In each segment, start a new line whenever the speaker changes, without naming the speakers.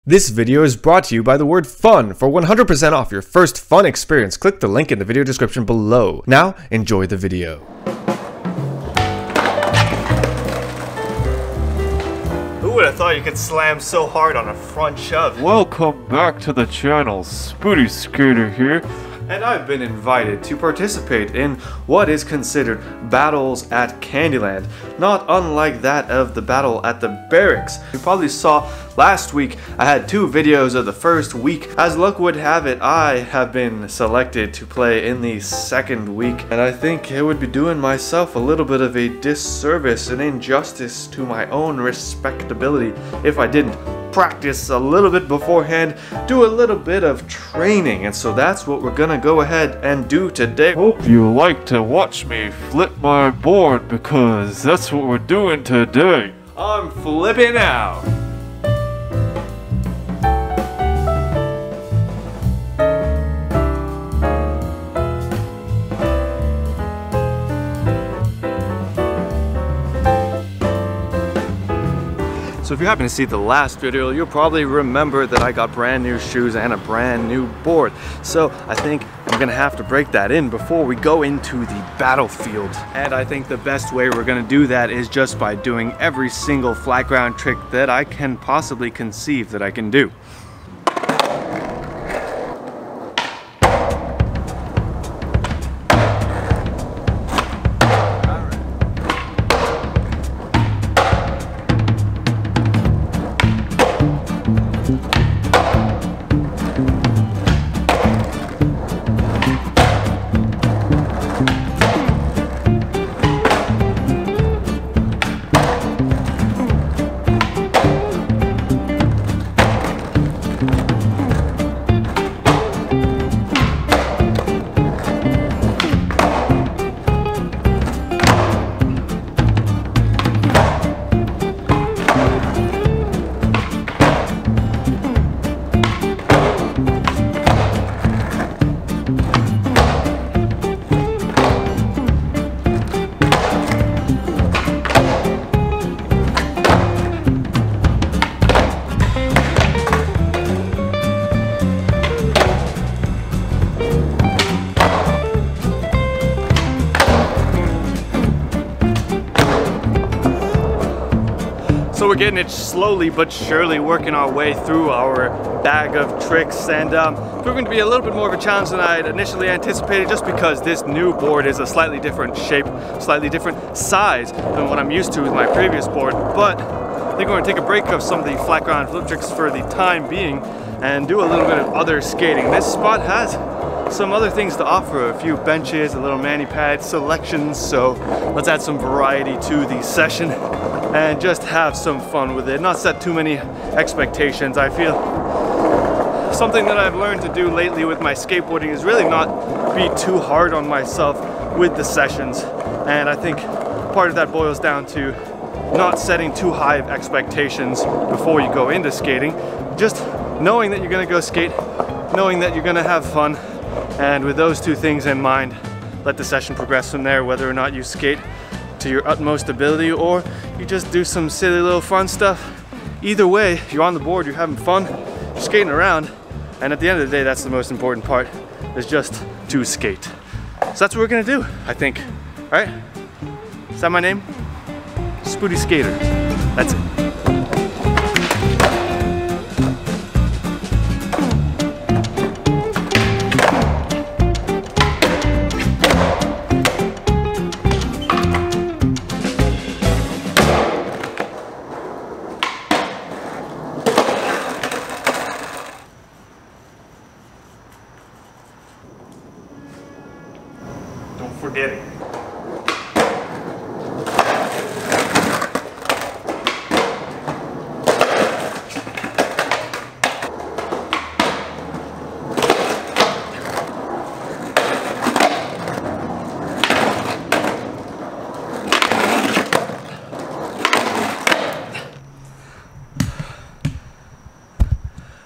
This video is brought to you by the word FUN. For 100% off your first fun experience, click the link in the video description below. Now, enjoy the video.
Who would have thought you could slam so hard on a front shove?
Welcome back to the channel, Spootyskater here.
And I've been invited to participate in what is considered battles at Candyland, not unlike that of the battle at the barracks. You probably saw last week I had 2 videos of the first week. As luck would have it, I have been selected to play in the second week, and I think it would be doing myself a little bit of a disservice and injustice to my own respectability if I didn't practice a little bit beforehand, do a little bit of training, and so that's what we're gonna go ahead and do today.
Hope you like to watch me flip my board because that's what we're doing today.
I'm flipping out. So if you happen to see the last video, you'll probably remember that I got brand new shoes and a brand new board. So I think I'm gonna have to break that in before we go into the battlefield. And I think the best way we're gonna do that is just by doing every single flat ground trick that I can possibly conceive that I can do. So we're getting it slowly but surely, working our way through our bag of tricks, and proving to be a little bit more of a challenge than I had initially anticipated, just because this new board is a slightly different shape, slightly different size than what I'm used to with my previous board. But I think we're going to take a break of some of the flat ground flip tricks for the time being and do a little bit of other skating. This spot has some other things to offer, a few benches, a little mani pad selections, so let's add some variety to the session and just have some fun with it, not set too many expectations. I feel something that I've learned to do lately with my skateboarding is really not be too hard on myself with the sessions, and I think part of that boils down to not setting too high of expectations before you go into skating, just knowing that you're going to go skate, knowing that you're going to have fun, and with those 2 things in mind, let the session progress from there, whether or not you skate to your utmost ability or you just do some silly little fun stuff. Either way, you're on the board, you're having fun, you're skating around, and at the end of the day, that's the most important part, is just to skate. So that's what we're gonna do, I think. All right? Is that my name? Spootyskater. That's it. Forget it.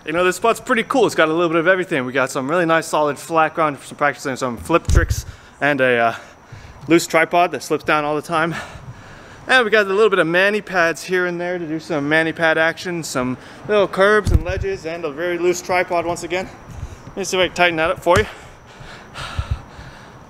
You know, this spot's pretty cool. It's got a little bit of everything. We got some really nice solid flat ground for some practicing some flip tricks and a loose tripod that slips down all the time. And we got a little bit of mani pads here and there to do some mani pad action, some little curbs and ledges, and a very loose tripod once again. Let me see if I can tighten that up for you.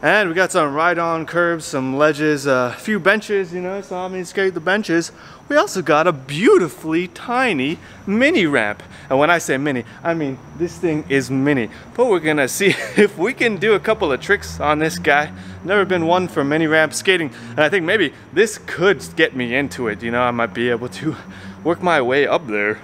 And we got some ride-on curbs, some ledges, a few benches, you know, saw me skate the benches. We also got a beautifully tiny mini ramp. And when I say mini, I mean this thing is mini. But we're gonna see if we can do a couple of tricks on this guy. Never been one for mini ramp skating, and I think maybe this could get me into it. You know, I might be able to work my way up there.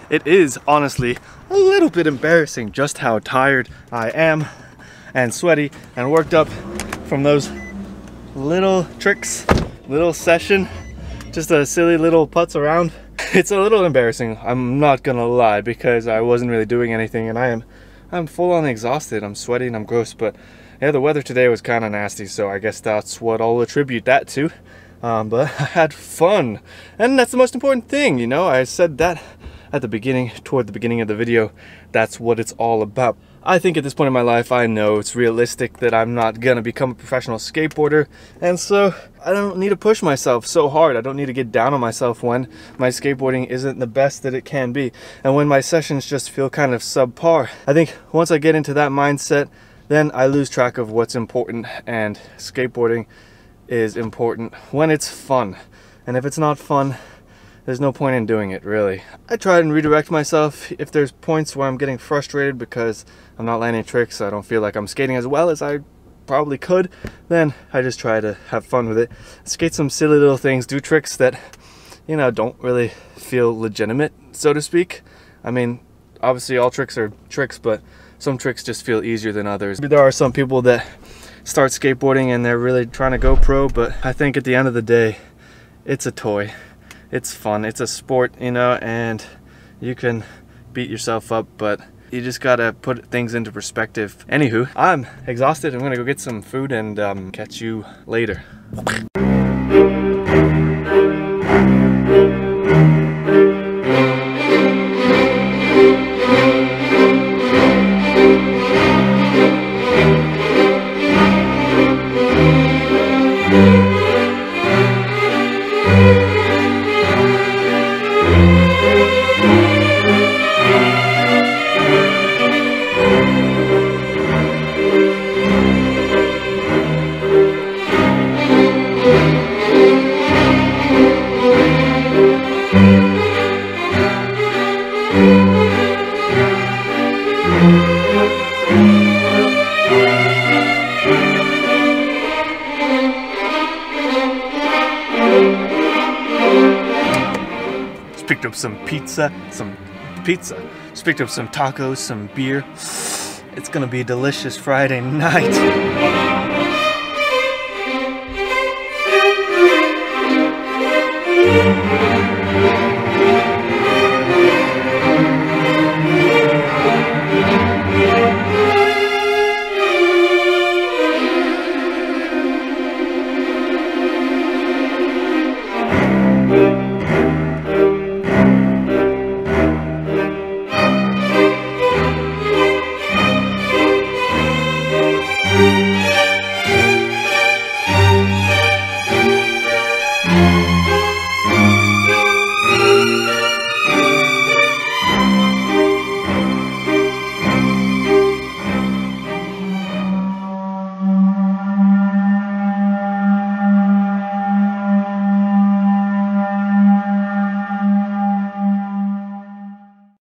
It is honestly a little bit embarrassing just how tired I am and sweaty and worked up from those little tricks, little session, just a silly little putts around. It's a little embarrassing, I'm not gonna lie, because I wasn't really doing anything and I'm full on exhausted. I'm sweaty and I'm gross, but yeah, the weather today was kind of nasty, so I guess that's what I'll attribute that to. But I had fun, and that's the most important thing, you know. I said that at the beginning, toward the beginning of the video. That's what it's all about. I think at this point in my life, I know it's realistic that I'm not gonna become a professional skateboarder, and so I don't need to push myself so hard. I don't need to get down on myself when my skateboarding isn't the best that it can be, and when my sessions just feel kind of subpar. I think once I get into that mindset, then I lose track of what's important, and skateboarding is important when it's fun. And if it's not fun, there's no point in doing it, really. I try and redirect myself if there's points where I'm getting frustrated because I'm not landing tricks, I don't feel like I'm skating as well as I probably could, then I just try to have fun with it. Skate some silly little things, do tricks that, you know, don't really feel legitimate, so to speak. I mean, obviously all tricks are tricks, but some tricks just feel easier than others. There are some people that start skateboarding and they're really trying to go pro, but I think at the end of the day, it's a toy. It's fun, it's a sport, you know, and you can beat yourself up, but you just gotta put things into perspective. Anywho, I'm exhausted. I'm gonna go get some food and catch you later. Picked up some pizza. Just picked up some tacos, some beer. It's gonna be a delicious Friday night.